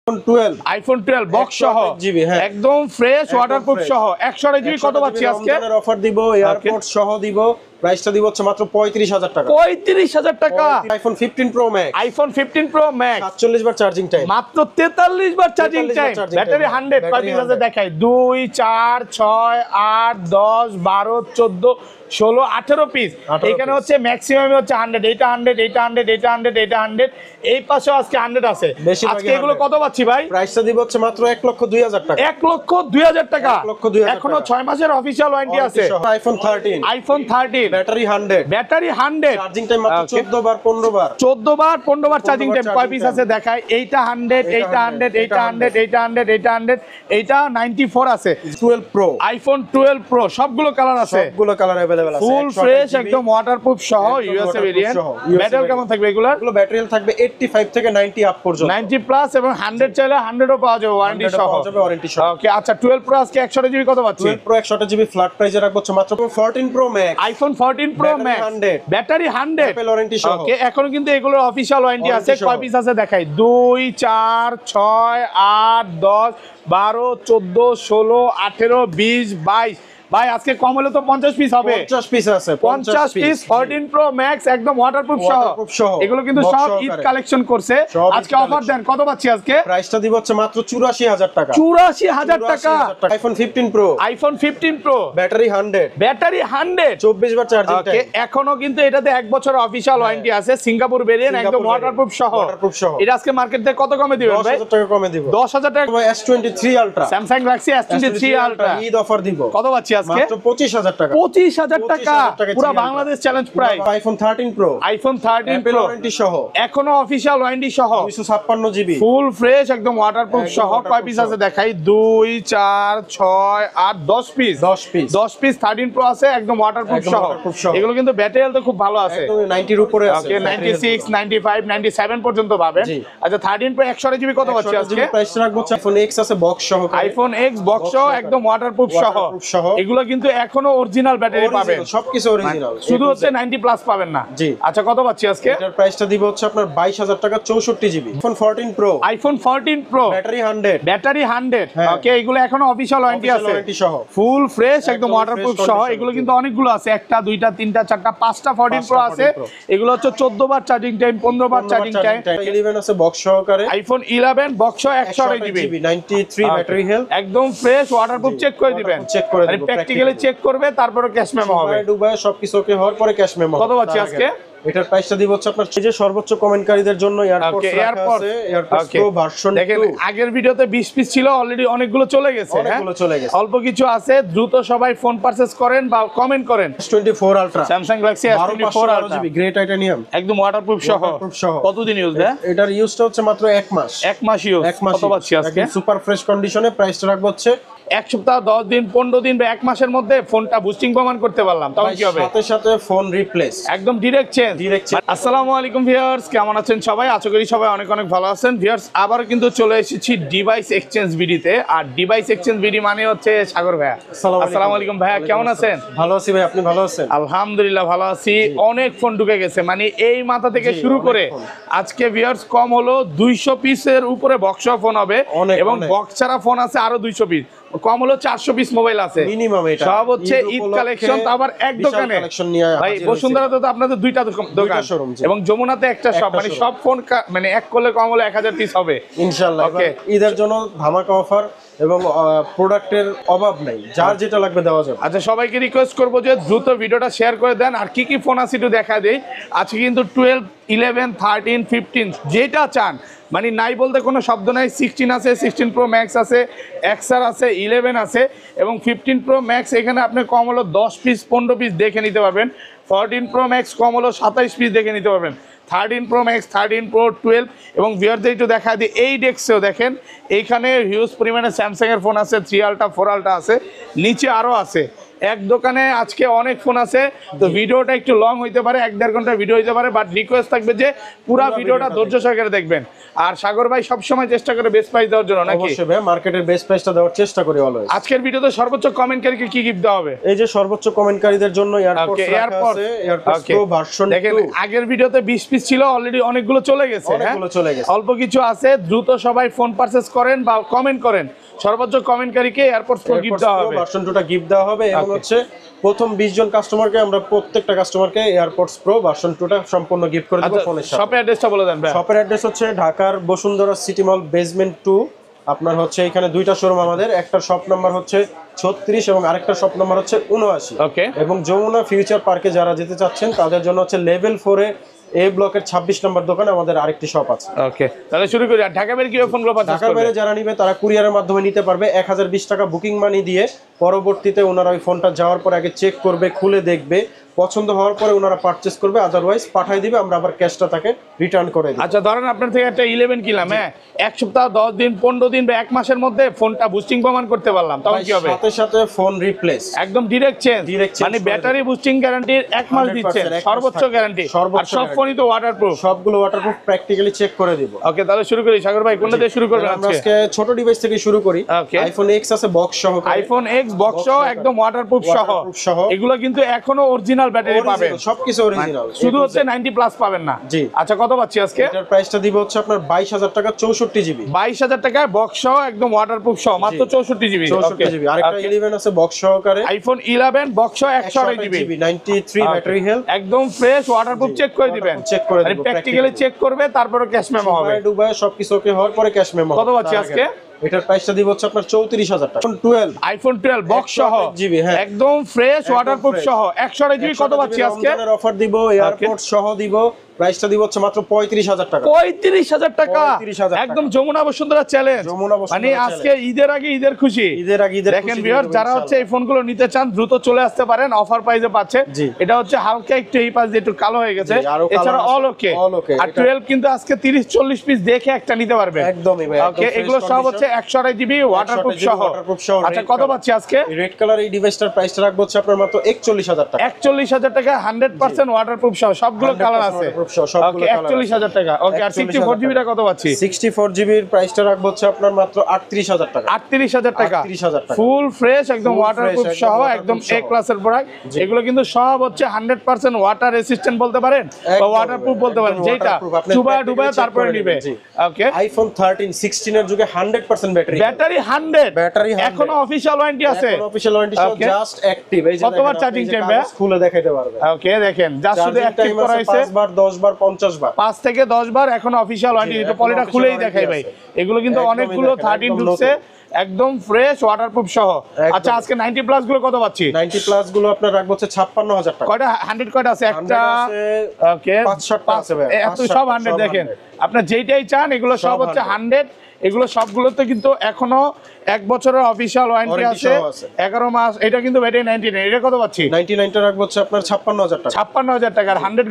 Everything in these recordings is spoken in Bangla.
আইফোন 12 বক্স সহ একদম ফ্রেশ ওয়াটারপ্রুফ সহ 128 জিবি কত পাচ্ছি আজকে? অফার দিব, এয়ারপোর্ট সহ দিব। প্রাইসটা দিব হচ্ছে মাত্র 35000 টাকা। 35000 টাকা। IPhone 15 pro max, iPhone 15 pro max 47 বার চার্জিং টাইম, মাত্র 43 বার চার্জিং টাইম, ব্যাটারি 100 কয়টি দেখাই 2 4 6 8 10 12 14 16 18 পিস। এখানে হচ্ছে ম্যাক্সিমাম হচ্ছে 100, এটা 100, এটা 100, এটা 100, এটা 100, এই পাশেও আজকে 100 আছে। আজকে এগুলো কত পাচ্ছি ভাই? প্রাইসটা দিব হচ্ছে মাত্র 1,02,000 টাকা। 1,02,000 টাকা। এখনো 6 মাসের অফিশিয়াল ওয়ারেন্টি আছে। আইফোন 13 ব্যাটারি 100, চার্জিং টাইম মাত্র 14 বার 15 বার 15 বার চার্জিং টাইম। কয় পিস আছে দেখাই, এইটা 100, এইটা 100, এইটা 100, এইটা 100, এইটা 100, এইটা 94 আছে। 12 প্রো, আইফোন 12 প্রো সবগুলো কালার আছে, সবগুলো কালার अवेलेबल আছে, ফুল ফ্রেশ একদম ওয়াটারপ্রুফ সহ ইউএসএ ভেরিয়েন্ট। ব্যাটারি কেমন থাকবে এগুলা? এগুলো ব্যাটারি থাকবে 85 থেকে 90 আপ পর্যন্ত, 90 প্লাস এবং 100 চাইলে 100 ও পাওয়া যাবে ওয়ারেন্টি সহ। ওকে আচ্ছা 12 প্রো আজকে 128 জিবি কত পাচ্ছি? 12 প্রো 128 জিবি ফ্ল্যাট প্রাইসে রাখবো মাত্র 14 pro max, iPhone 14 pro max battery 100 Apple warranty সহ। ওকে এখনো কিন্তু এগুলোর অফিশিয়াল ওয়ারেন্টি আছে। কয় পিস আছে দেখাই, 2 4 6 8 10 12 14 16 18 20 22। ভাই আজকে কম হলে তো 50 পিস হবে। 50 পিস আছে, 50 পিস 14 প্রো ম্যাক্স একদম ওয়াটারপ্রুফ সহ। এগুলো কিন্তু সব ঈদ কালেকশন করছে। আজকে অফার দেন, কত পাচ্ছি আজকে? প্রাইসটা দিব হচ্ছে মাত্র 84000 টাকা। 84000 টাকা। IPhone 15 pro, iPhone 15 pro battery 100, 24 বার চার্জিং টাইম। এখনো কিন্তু এটাতে 1 বছর অফিশিয়াল ওয়ারেন্টি আছে। সিঙ্গাপুর ভেরিয়েন্ট একদম ওয়াটারপ্রুফ সহ। এটা আজকে মার্কেট থেকে কত কমে দিবেন ভাই? 10000 টাকা কমে দিব। 10000 টাকা। S23 ultra, Samsung Galaxy S23 ultra Eid offer দিব। কত পাচ্ছি আজকে? মাত্র 25000 টাকা। 25000 টাকা পুরো Bangladesh challenge price. IPhone 13 pro, iPhone 13 Apple pro warranty সহ, এখনো অফিশিয়াল ওয়ারেন্টি সহ, 256 জিবি ফুল ফ্রেশ একদম ওয়াটারপ্রুফ সহ। কয় পিস আছে দেখাই, 2 4 6 8 10 পিস 10 পিস 13 প্রো আছে একদম ওয়াটারপ্রুফ সহ। এগুলো কিন্তু ব্যাটারি হেলথ খুব ভালো আছে, একদম 90 এর উপরে আছে। ওকে 96 95 97 পর্যন্ত পাবেন। আচ্ছা 13 প্রো 128 জিবি কত পাচ্ছি আজকে? প্রাইস রাখবো আইফোন X আছে বক্স সহ, আইফোন X বক্স সহ একদম ওয়াটারপ্রুফ সহ। এগুলো কিন্তু এখনো অরিজিনাল ব্যাটারি পাবেন, সবকিছু অরিজিনাল, শুধু হচ্ছে 90 প্লাস পাবেন না। জি আচ্ছা কত পাচ্ছি আজকে? এটার প্রাইসটা দিব হচ্ছে আপনার 22000 টাকা, 64 GB. IPhone 14 pro, iPhone 14 pro battery 100, ওকে এগুলো এখনো অফিশিয়াল ওয়ারেন্টি আছে, ফুল ফ্রেশ একদম ওয়াটারপ্রুফ সহ। এগুলো কিন্তু অনেকগুলো আছে, একটা দুইটা তিনটা চারটা পাঁচটা 14 প্রো আছে। এগুলো হচ্ছে 14 বার চার্জিং টাইম 15 বার চার্জিং টাইম। 11 আছে বক্স সহকারে, আইফোন 11 বক্স সহ 128 জিবি 93 ব্যাটারি হেলথ, একদম ফ্রেশ ওয়াটারপ্রুফ চেক করে দিবেন, চেক করে দিব, প্র্যাকটিক্যালি চেক করবে তারপরে ক্যাশ মেমো হবে। দুবাই সবকিছু ওকে হওয়ার পরে ক্যাশ মেমো। কত পাচ্ছি আজকে? এটার প্রাইসটা দিব হচ্ছে আপনার যে সর্বোচ্চ কমেন্টকারীদের জন্য এয়ারপোর্টস রাখা আছে, এয়ারপোর্টস প্রো ভার্সন 2। দেখেন আগের ভিডিওতে 20 পিস ছিল, অলরেডি অনেকগুলো চলে গেছে, অনেকগুলো চলে গেছে, অল্প কিছু আছে। দ্রুত সবাই ফোন পারচেজ করেন বা কমেন্ট করেন। S24 ultra, Samsung Galaxy S24 ultra GB grey titanium একদম ওয়াটারপ্রুফ সহ। কতদিন ইউজ দেয়? এটার ইউজটা হচ্ছে মাত্র 1 মাস। 1 মাস ইউজ। কত পাচ্ছি আজকে? সুপার ফ্রেশ কন্ডিশনে প্রাইসটা রাখবো হচ্ছে 1 সপ্তাহ 10 দিন 15 দিন বা 1 মাসের মধ্যে ফোনটা বুস্টিং প্রমাণ করতে পারলাম, তখন কি হবে? সাথে সাথে ফোন রিপ্লেস, একদম ডিরেক্ট চেঞ্জ। আসসালামু আলাইকুম ভিউয়ার্স, কেমন আছেন সবাই? আশা করি সবাই অনেক অনেক ভালো আছেন। ভিউয়ার্স আবার কিন্তু চলে এসেছি ডিভাইস এক্সচেঞ্জ ভিডিওতে। আর ডিভাইস এক্সচেঞ্জ ভিডিও মানে হচ্ছে সাগর ভাইয়া। আসসালামু আলাইকুম ভাইয়া, কেমন আছেন? ভালো আছি ভাই, আপনি ভালো আছেন? আলহামদুলিল্লাহ ভালো আছি। অনেক ফোন ঢুকে গেছে, মানে এই মাথা থেকে শুরু করে আজকে ভিউয়ার্স কম হলো 200 পিসের উপরে বক্স ফোন হবে, এবং বক্স ছাড়া ফোন আছে আরো 200 পিস, কম হলো 400 পিস মোবাইল আছে মিনিমাম। এটা সব হচ্ছে ঈদ কালেকশন, তো আবার এক দোকানে ভাই। বসুন্ধরাতে তো আপনাদের দুইটা দোকান এবং যমুনাতে একটা শপ, মানে সব ফোন মানে এক করলে কম হলো 1000 পিস হবে ইনশাআল্লাহ। ওকে ঈদের জন্য ধামাকা অফার এবং প্রোডাক্টের অভাব নাই, যার যেটা লাগবে দেওয়া যাবে। আচ্ছা সবাইকে রিকোয়েস্ট করবো যে দ্রুত ভিডিওটা শেয়ার করে দেন। আর কি কি ফোন আছে একটু দেখা দেই। আজকে কিন্তু 12 11 13 15 যেটা চান, মানে নাই বলতে কোনো শব্দ নাই। 16 আছে, 16 প্রো ম্যাক্স আছে, XR আছে, 11 আছে এবং 15 প্রো ম্যাক্স। এখানে আপনি কম হলো 10 পিস 15 পিস দেখে নিতে পারবেন। 14 প্রো ম্যাক্স কম হলো 27 পিস দেখে নিতে পারবেন। 13 প্রো ম্যাক্স, 13 প্রো 12 এবং ভিউয়ারদের একটু দেখা দিই। এই ডেস্কেও দেখেন এইখানে হিউজ পরিমাণে স্যামসাংয়ের ফোন আছে, 3 আলট্রা 4 আলট্রা আছে, নিচে আরও আছে। এক দোকানে আজকে অনেক ফোন আছে, তো ভিডিওটা একটু লং হইতে পারে, 1-1.5 ঘন্টা ভিডিও হইতে পারে, বাট রিকোয়েস্ট থাকবে যে পুরো ভিডিওটা ধৈর্য সহকারে দেখবেন। আর সাগর ভাই সবসময় চেষ্টা করে বেস্ট প্রাইস দেওয়ার জন্য, নাকি? অবশ্যই ভাই, মার্কেটের বেস্ট প্রাইসটা দেওয়ার চেষ্টা করি অলওয়েজ। আজকের ভিডিওতে সর্বোচ্চ কমেন্টকারীকে কি গিফট দেওয়া হবে? এই যে সর্বোচ্চ কমেন্টকারীদের জন্য এয়ারপোর্টস রাখা আছে, এয়ারপোর্টস প্রো ভার্সন 2। দেখেন আগের ভিডিওতে 20 পিস ছিল, অলরেডি অনেকগুলো চলে গেছে, অনেকগুলো চলে গেছে, অল্প কিছু আছে। দ্রুত সবাই ফোন পারচেজ করেন বা কমেন্ট করেন, সর্বোচ্চ কমেন্টকারীকে এয়ারপোর্টস প্রো গিফট দেওয়া হবে, ভার্সন 2টা গিফট দেওয়া হবে। এবং হচ্ছে প্রথম 20 জন কাস্টমারকে আমরা প্রত্যেকটা কাস্টমারকে এয়ারপোর্টস প্রো ভার্সন 2টা সম্পূর্ণ গিফট করে দেব ফোনের সাথে। শপের অ্যাড্রেসটা বলে দেন ভাই। শপের অ্যাড্রেস হচ্ছে ঢাকার বসুন্ধরা সিটি মল বেসমেন্ট 2। আপনার হচ্ছে এখানে দুইটা শোরুম আমাদের, একটা শপ নাম্বার হচ্ছে 36 এবং আরেকটা শপ নাম্বার হচ্ছে 79। ওকে। এবং যমুনা ফিউচার পার্কে যারা যেতে চাচ্ছেন তাদের জন্য হচ্ছে লেভেল 4 এ ব্লকের 26 নম্বর দোকানে আমাদের আরেকটি শপ আছে। ওকে, তাহলে শুরু করি। আর ঢাকা বাইরে কিভাবে ফোনগুলো পারচেজ করবে? ঢাকার বাইরে যারা নিবে তারা কুরিয়ারের মাধ্যমে নিতে পারবে। 1020 টাকা বুকিং মানি দিয়ে পরবর্তীতে ওনারা ওই ফোনটা যাওয়ার পর আগে চেক করবে, খুলে দেখবে, পছন্দ হওয়ার পরে ওনারা পারচেজ করবে, আদারওয়াইজ পাঠিয়ে দিবে, আমরা আবার ক্যাশটা তাকে রিটার্ন করে দিই। আচ্ছা, ধরেন আপনার থেকে একটা 11 কিনলাম, হ্যাঁ, এক সপ্তাহ 10 দিন 15 দিন বা এক মাসের মধ্যে ফোনটা বুস্টিং প্রমাণ করতে পারলাম, তখন কি হবে? সাথে সাথে ফোন রিপ্লেস, একদম ডাইরেক্ট চেঞ্জ, মানে ব্যাটারি বুস্টিং গ্যারান্টির 1 মাস দিচ্ছেন, সর্বোচ্চ গ্যারান্টি। আর সব ফোনই তো ওয়াটারপ্রুফ, সবগুলো ওয়াটারপ্রুফ, প্র্যাকটিক্যালি চেক করে দিব। ওকে, তাহলে শুরু করি। সাগর ভাই কোনটা দিয়ে শুরু করবেন আমরা আজকে? ছোট ডিভাইস থেকে শুরু করি। আইফোন এক্স আছে বক্স সহ, আইফোন এক্স বক্স সহ, একদম ওয়াটারপ্রুফ সহ। এগুলো কিন্তু এখনো অরিজিনাল ব্যাটারি পাবেন, সবকিছু অরিজিনাল, শুধু হচ্ছে 90 প্লাস পাবেন না। জি। আচ্ছা, কত পাচ্ছি আজকে? এটার প্রাইসটা দিব হচ্ছে আপনার 22,000 টাকা, 64 জিবি। 22,000 টাকায় বক্স সহ, একদম ওয়াটারপ্রুফ সহ, মাত্র 64 জিবি। 64 জিবি। আরেকটা 11 আছে বক্স সহকারে, আইফোন 11 বক্স সহ 128 জিবি, 93 ব্যাটারি হেলথ, একদম ফ্রেশ ওয়াটারপ্রুফ। চেক করে দিবেন, চেক করে দিব, প্র্যাকটিক্যালি চেক করবে, তারপরে ক্যাশ মেমো হবে। দুবাই সবকিছু ওকে হওয়ার পরে ক্যাশ মেমো। কত পাচ্ছি আজকে? এটার প্রাইসটা দিব হচ্ছে আপনার 34,000 টাকা। আইফোন 12 বক্স সহ, জিবি, হ্যাঁ, একদম ফ্রেশ ওয়াটারপ্রুফ সহ 128 জিবি। কত পাচ্ছি আজকে? অফার দিব, এয়ারপোর্ট সহ দিব। প্রাইসটা দিব হচ্ছে মাত্র 35,000 টাকা। 35,000 টাকা, 35,000 একদম যমুনা বসুন্ধরা চ্যালেঞ্জ। মানে আজকে ঈদের আগে ঈদের খুশি, ঈদের আগে ঈদের দেখেন ভিউয়ার, যারা হচ্ছে এই ফোনগুলো নিতে চান দ্রুত চলে আসতে পারেন, অফার প্রাইসে পাচ্ছে। এটা হচ্ছে হালকা একটু এই পাশ দিয়ে একটু কালো হয়ে গেছে, এছাড়া অল ওকে। আর 12 কিন্তু আজকে 30-40 পিস দেখে একটা নিতে পারবেন, একদমই ভাই। ওকে, এগুলো সব হচ্ছে 128 জিবি ওয়াটারপ্রুফ সহ। আচ্ছা, কত পাচ্ছি আজকে? রেড কালার এই ডিভাইসটার প্রাইসটা রাখবো হচ্ছে আপনার মাত্র 41,000 টাকা। 41,000 টাকা 100% ওয়াটারপ্রুফ সহ, সবগুলো কালার আছে। ওকে, 41,000 টাকা। ওকে, আর 64 জিবিটা কত পাচ্ছি? 64 জিবির প্রাইসটা রাখবো হচ্ছে আপনার মাত্র 38,000 টাকা। 38,000 টাকা, 38,000 টাকা, ফুল ফ্রেশ, একদম ওয়াটারপ্রুফ সহ, একদম এ ক্লাসের প্রোডাক্ট। এগুলো কিন্তু সব হচ্ছে 100% ওয়াটার রেসিস্ট্যান্ট বলতে পারেন বা ওয়াটারপ্রুফ বলতে পারেন, যেটা চুবা ডুবা তারপরে নিবে। ওকে, আইফোন 13 16 এর যুগে 100% ব্যাটারি, ব্যাটারি 100, ব্যাটারি এখনো অফিশিয়াল ওয়ারেন্টি আছে, এখনো অফিশিয়াল ওয়ারেন্টি সহ, জাস্ট অ্যাক্টিভ। এই যে কতবার চার্জিং টাইম খুলে দেখাইতে পারবে। ওকে, দেখেন জাস্ট শুধু অ্যাক্টিভ করা হয়েছে 5 বার 10 বার 50 বার, 5 থেকে 10 বার এখনো অফিশিয়াল ওয়ারেন্টি। এটা পলিটা খুলেই দেখাই ভাই, এগুলো কিন্তু অনেকগুলো 13 ঢুকছে, একদম ফ্রেশ ওয়াটারপ্রুফ সহ। আচ্ছা, আজকে 90 প্লাস গুলো কত পাচ্ছি? 90 প্লাস গুলো আপনার রাখবো হচ্ছে 56,000 টাকা। কয়টা 100 কয়টা আছে? একটা, ওকে, 5-7টা আছে ভাই, এত সব 100। দেখেন আপনার যেইটাই চান, এগুলো সব হচ্ছে 100। এগুলো সবগুলোতে কিন্তু এখনো 1 বছরের অফিশিয়াল ওয়ারেন্টি আছে, 11 মাস। এটা কিন্তু ব্যাটারি 99, এটা কত পাচ্ছি? 99 টা রাখবো হচ্ছে আপনার 56,000 টাকা। 56,000 টাকা। আর 100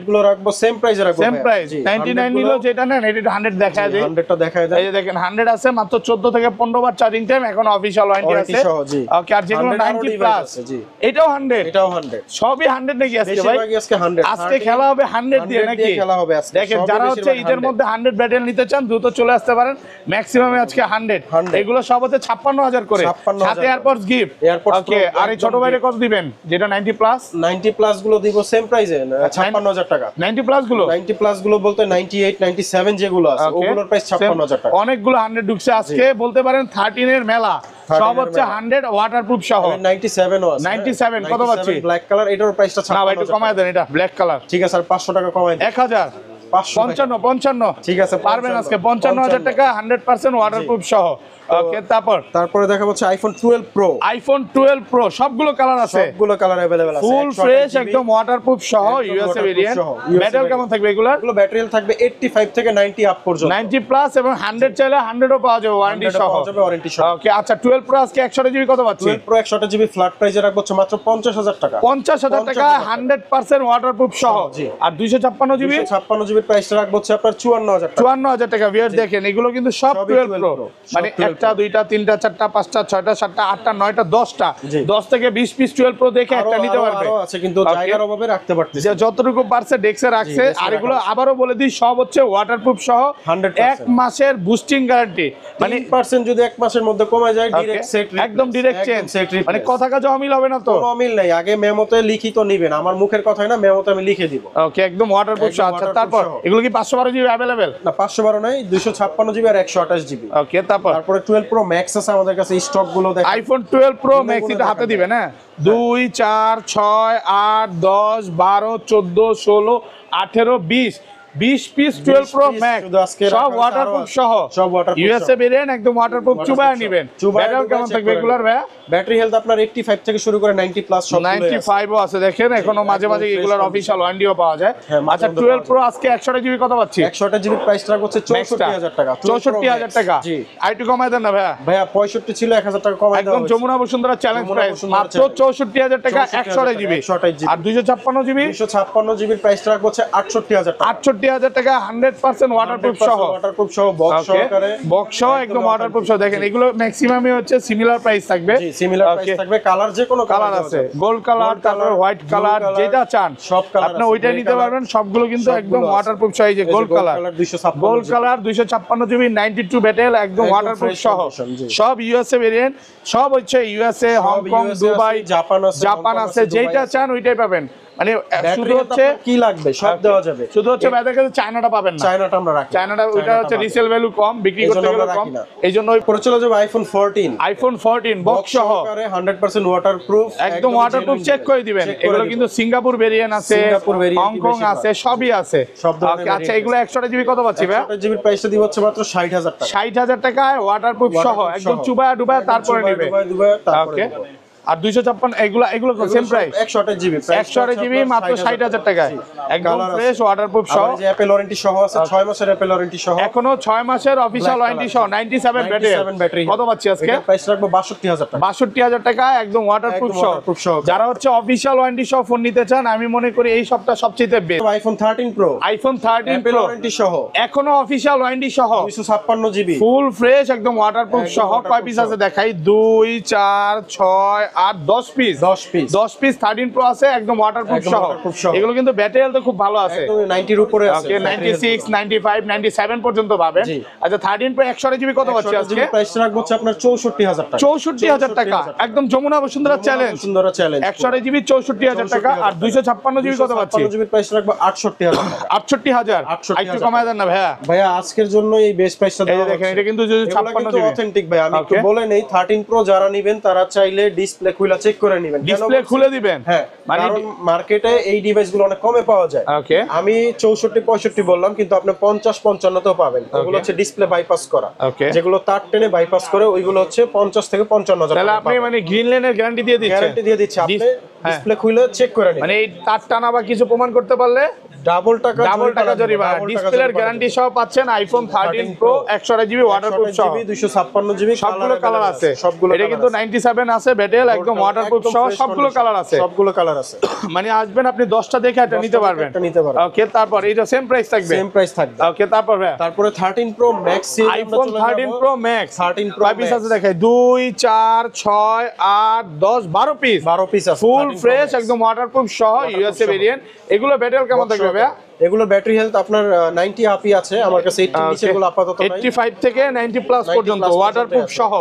গুলো রাখবো সেম প্রাইসে রাখবো, সেম প্রাইস। 99 নিলো যেটা নেন, এটা 100 দেখায় দেয়, 100টা দেখায় দেয়। এই যে দেখেন 100 আছে, মাত্র 14 থেকে 15 বার চার্জিং টাইম, এখন অফিশিয়াল ওয়ারেন্টি আছে। ওকে, আর যেগুলো 90 প্লাস এটাও 100, সবই 100 নাকি আজকে ভাই? আজকে 100, আজকে খেলা হবে 100 দিয়ে নাকি? খেলা হবে আজকে। দেখেন, যারা হচ্ছে ঈদের মধ্যে 100 ব্যাটারি নিতে চান দ্রুত চলে আসতে পারেন। ম্যাক্সিমাম আজকে 100। এগুলো সব হচ্ছে 56,000 করে, সাথে এয়ারপোর্টস গিফট। ওকে, আর এই ছোট ভাইরে কত দিবেন যেটা 90 প্লাস? 90 প্লাস গুলো দিব সেম প্রাইসে 56,000 টাকা। 90 প্লাস গুলো বলতে 98 97 যেগুলো আছে ওগুলোর প্রাইস 56,000 টাকা। অনেকগুলো 100 ঢুকছে আজকে, বলতে পারেন 13 এর মেলা, সব হচ্ছে 100 ওয়াটারপ্রুফ সহ। 97 ও আছে। 97 কত পাচ্ছি? ব্ল্যাক কালার, এটার প্রাইসটা 56,000 না ভাই, একটু কমায় দেন, এটা ব্ল্যাক কালার। ঠিক আছে, আর 500 টাকা কমায় দেন। 1000 55 ঠিক আছে, পারবেন আজকে 55,000 টাকা 100% ওয়াটারপ্রুফ সহ। ওকে, তারপরে দেখা হচ্ছে আইফোন 12 প্রো। আইফোন 12 প্রো সবগুলো কালার আছে, সবগুলো কালার अवेलेबल আছে, ফুল ফ্রেশ, একদম ওয়াটারপ্রুফ সহ, ইউএসএ ভেরিয়েন্ট। ব্যাটারি কেমন থাকবে এগুলা? এগুলো ব্যাটারি থাকবে 85 থেকে 90 আপ পর্যন্ত, 90 প্লাস এবং 100 চাইলে 100 ও পাওয়া যাবে ওয়ারেন্টি সহ। ওকে, আচ্ছা 12 প্রো আজকে 128 জিবি কত পাচ্ছি? 12 প্রো 128 জিবি ফ্ল্যাট প্রাইসে রাখবো হচ্ছে মাত্র 50,000 টাকা। 50,000 টাকা 100% ওয়াটারপ্রুফ সহ। আর 256 জিবি? 256 জিবি জিবি প্রাইসটা রাখবো হচ্ছে আপনার 54000 টাকা। 54000 টাকা। ভিউয়ার্স দেখেন এগুলো কিন্তু সব 12 প্রো, মানে একটা দুইটা তিনটা চারটা পাঁচটা ছয়টা সাতটা আটটা নয়টা 10টা, 10 থেকে 20 পিস 12 প্রো দেখে একটা নিতে পারবে। আরো আছে কিন্তু জায়গার অভাবে রাখতে পারতেছি, যে যতটুকু পারছে ডেস্কে রাখছে। আর এগুলো আবারও বলে দিই সব হচ্ছে ওয়াটারপ্রুফ সহ 100% 1 মাসের বুস্টিং গ্যারান্টি, মানে 3% যদি 1 মাসের মধ্যে কমে যায় ডাইরেক্ট সেট, একদম ডাইরেক্ট চেঞ্জ, মানে কথা কাজে অমিল হবে না তো? কোনো অমিল নাই, আগে মেমোতে লিখিত নেবেন, আমার মুখের কথাই না, মেমোতে আমি লিখে দিব। ওকে, একদম ওয়াটারপ্রুফ সহ। আচ্ছা তারপর এগুলো কি 512 জিবি अवेलेबल? না 512 নাই, 256 জিবি আর 128 জিবি। ওকে, তারপরে 12 প্রো ম্যাক্স আছে আমাদের কাছে, স্টক গুলো দেখেন। আইফোন 12 প্রো ম্যাক্স এটা হাতে দিবেন, হ্যাঁ 2 4 6 8 10 12 14 16 18 20 পিস 12 প্রো ম্যাক্স সব ওয়াটারপ্রুফ সহ, সব ওয়াটারপ্রুফ। ইউএসএ ভেরিয়েন্ট একদম ওয়াটারপ্রুফ, চুবায় নেবেন। ব্যাটারি কেমন থাকবে এগুলার ভাই? ব্যাটারি হেলথ আপনার 85 থেকে শুরু করে 90 প্লাস সব 95 ও আছে দেখেন, এখনো মাঝে মাঝে এগুলার অফিশিয়াল ওয়ারেন্টিও পাওয়া যায়। আচ্ছা 12 প্রো আজকে 128 জিবি কত পাচ্ছি? 128 জিবি প্রাইস রাখবো হচ্ছে 64000 টাকা। 64000 টাকা। জি আর একটু কমায় দেন না ভাইয়া। ভাইয়া 65 ছিল, 1000 টাকা কমায় দেওয়া একদম হয়েছে। যমুনা বসুন্ধরা চ্যালেঞ্জ প্রাইস মাত্র 64000 টাকা 128 জিবি। আর 256 জিবি 256 জিবির প্রাইস রাখবো হচ্ছে 68000 টাকা। 68000 টাকা 100% ওয়াটারপ্রুফ সহ, ওয়াটারপ্রুফ সহ বক্স সহকারে, বক্স সহ একদম ওয়াটারপ্রুফ সহ। দেখেন এগুলো ম্যাক্সিমামই হচ্ছে সিমিলার প্রাইস থাকবে। জি সিমিলার প্রাইস থাকবে, কালার যে কোনো কালার আছে, গোল্ড কালার, তারপর হোয়াইট কালার, যেটা চান সব কালার আপনি ওইটাই নিতে পারবেন। সবগুলো কিন্তু একদম ওয়াটারপ্রুফ সহ। এই যে গোল্ড কালার 256 জিবি 92 ব্যাটেল একদম ওয়াটারপ্রুফ সহ, সব ইউএসএ ভেরিয়েন্ট, সব হচ্ছে ইউএসএ, হংকং, দুবাই, জাপান আছে, যেটা চান ওইটাই পাবেন। মানে শুধু হচ্ছে কি লাগবে সব দেওয়া যাবে, শুধু হচ্ছে বাইরের কাছে চায়নাটা পাবেন না। চায়নাটা আমরা রাখি, চায়নাটা ওইটা হচ্ছে রিসেল ভ্যালু কম, বিক্রি করতে গেলে কম, এইজন্য ওই পরে চলে যাবে আইফোন 14। আইফোন 14 বক্স সহ 100% ওয়াটারপ্রুফ, একদম ওয়াটারপ্রুফ, চেক করে দিবেন। এগুলো কিন্তু সিঙ্গাপুর ভেরিয়েন্ট আছে, হংকং আছে, সবই আছে। আচ্ছা এগুলো 128 জিবি কত পাচ্ছি ভাই? 128 জিবির প্রাইসটা দিব হচ্ছে মাত্র 60000 টাকা। 60000 টাকায় ওয়াটারপ্রুফ সহ একদম চুবায়া ডুবায়া তারপরে নেবে। ওকে, আর 256 এগুলো সেম প্রাইস 128 জিবি, 128 জিবি মাত্র 60000 টাকায় একদম ফ্রেশ ওয়াটারপ্রুফ সহ। যে অ্যাপল ওয়ারেন্টি সহ আছে, 6 মাসের অ্যাপল ওয়ারেন্টি সহ, এখনো 6 মাসের অফিশিয়াল ওয়ারেন্টি সহ 97 ব্যাটারি কত পাচ্ছি আজকে? প্রাইস রাখবো 62000 টাকা। 62000 টাকা একদম ওয়াটারপ্রুফ সহ। যারা হচ্ছে অফিশিয়াল ওয়ারেন্টি সহ ফোন নিতে চান, আমি মনে করি এই সবটা সবচেয়ে best. IPhone 13 pro, iPhone 13 Apple pro warranty সহ, এখনো অফিশিয়াল ওয়ারেন্টি সহ 256 জিবি ফুল ফ্রেশ একদম ওয়াটারপ্রুফ সহ। কয় পিস আছে দেখাই? 2 4 6 8 10 পিস। 10 পিস 13 প্রো আছে একদম ওয়াটারপ্রুফ সহ। এগুলো কিন্তু ব্যাটারি হেলথ খুব ভালো আছে, একদম 90 এর উপরে আছে। ওকে 96 95 97 পর্যন্ত পাবেন। আচ্ছা 13 প্রো 128 জিবি কত পাচ্ছি আজকে? প্রাইস রাখবো হচ্ছে আপনার 64000 টাকা। 64000 টাকা একদম যমুনা বসুন্ধরা চ্যালেঞ্জ, 128 জিবি 64000 টাকা। আর 256 জিবি কত পাচ্ছি? 256 জিবির প্রাইস রাখবো 68000 টাকা। 68000 একটু কমায় দেন না ভাইয়া। ভাইয়া আজকের জন্য এই বেস্ট প্রাইসটা এই দেখেন, এটা কিন্তু 256 জিবি অথেন্টিক ভাই। আমি একটু বলে নেই, 13 প্রো যারা নেবেন তারা চাইলে ডিসপ্লে খুলে চেক করে নেবেন, ডিসপ্লে খুলে দিবেন। হ্যাঁ, কারণ মার্কেটে এই ডিভাইসগুলো অনেক কমে পাওয়া যায়। ওকে, আমি 64 65 বললাম, কিন্তু আপনি 50 55 তেও পাবেন। ওগুলো হচ্ছে ডিসপ্লে বাইপাস করা, যেগুলো তার টেনে বাইপাস করে, ওইগুলো হচ্ছে 50 থেকে 55000 তাহলে আপনি মানে গ্রিন লেনের গ্যারান্টি দিয়ে দিচ্ছেন? গ্যারান্টি দিয়ে দিচ্ছি, আপনি ডিসপ্লে খুলে চেক করে নিন। মানে এই তার টানা বা কিছু প্রমাণ করতে পারলে ডাবল টাকা জরিমানা। ডিসপ্লের গ্যারান্টি সহ পাচ্ছেন আইফোন 13 প্রো 128 জিবি ওয়াটারপ্রুফ সহ, 256 জিবি, সবগুলো কালার আছে। এটা কিন্তু 97 আছে ব্যাটেল একদম ওয়াটারপ্রুফ সহ, সবগুলো কালার আছে, সবগুলো কালার আছে। মানে আসবেন আপনি 10টা দেখে এটা নিতে পারবেন। ওকে, তারপর এটা সেম প্রাইস থাকবে? সেম প্রাইস থাকবে। ওকে, তারপরে 13 pro max, iPhone 13 pro max 13 pro কয় পিস আছে দেখাই? 2 4 6 8 10 12 পিস, 12 পিস আছে ফুল ফ্রেশ একদম ওয়াটারপ্রুফ সহ, ইউএসএ ভেরিয়েন্ট। এগুলো ব্যাটেল কেমন থাকবে ভাইয়া? এগুলো ব্যাটারি হেলথ আপনার 90 আপই আছে আমার কাছে, 80 নিচে গুলো আপাতত নাই। 85 থেকে 90 প্লাস পর্যন্ত ওয়াটারপ্রুফ সহ।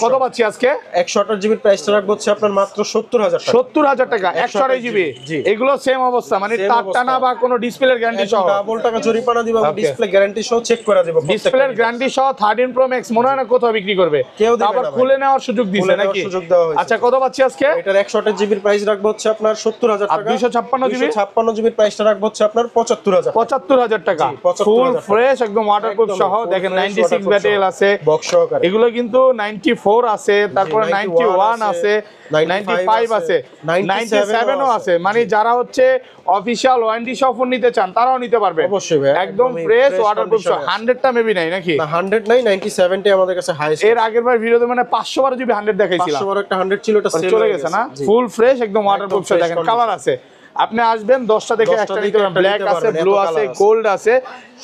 কত পাচ্ছি আজকে? 128 জিবির প্রাইসটা রাখবো হচ্ছে আপনার মাত্র 70000 টাকা। 70000 টাকা 128 জিবি। এগুলো সেম অবস্থা, মানে তার টানা বা কোনো ডিসপ্লের গ্যারান্টি সহ। ডাবল টাকা জরিমানা দিব, ডিসপ্লে গ্যারান্টি সহ চেক করে দেব। ডিসপ্লের গ্যারান্টি সহ 13 প্রো ম্যাক্স মনে হয় না কোথাও বিক্রি করবে, আবার খুলে নেওয়ার সুযোগ দিছে নাকি? আচ্ছা কত পাচ্ছি আজকে? এটার 128 জিবির প্রাইস রাখবো হচ্ছে আপনার 70000 টাকা। 256 জিবির প্রাইসটা রাখবো হচ্ছে আপনার 75000 টাকা ফুল ফ্রেশ একদম ওয়াটারপ্রুফ সহ। দেখেন 96 ব্যাটেল আছে, বক্স সহকারে। এগুলো কিন্তু 94 আছে, তারপরে 91 আছে, 95 আছে, 97 ও আছে। মানে যারা হচ্ছে অফিশিয়াল ওয়ারেন্টি সহ ফোন নিতে চান তারাও নিতে পারবে অবশ্যই ভাই, একদম ফ্রেশ ওয়াটারপ্রুফ সহ। 100টা মেবি নাই নাকি? না 100 নাই, 97 টা আমাদের কাছে হাইয়েস্ট। এর আগের বার ভিডিওতে মানে 512 জিবি 100 দেখাইছিলাম, 512 একটা 100 ছিল, এটা সেল চলে গেছে না? ফুল ফ্রেশ একদম ওয়াটারপ্রুফ সহ। দেখেন কালার আছে। আপনি আসবেন 10টা দেখে 10টা একটা দেখে নিতে পারবেন, একটা ব্ল্যাক নিতে আছে, পারবেন, ব্লু এত আছে, colour আছে। গোল্ড আছে,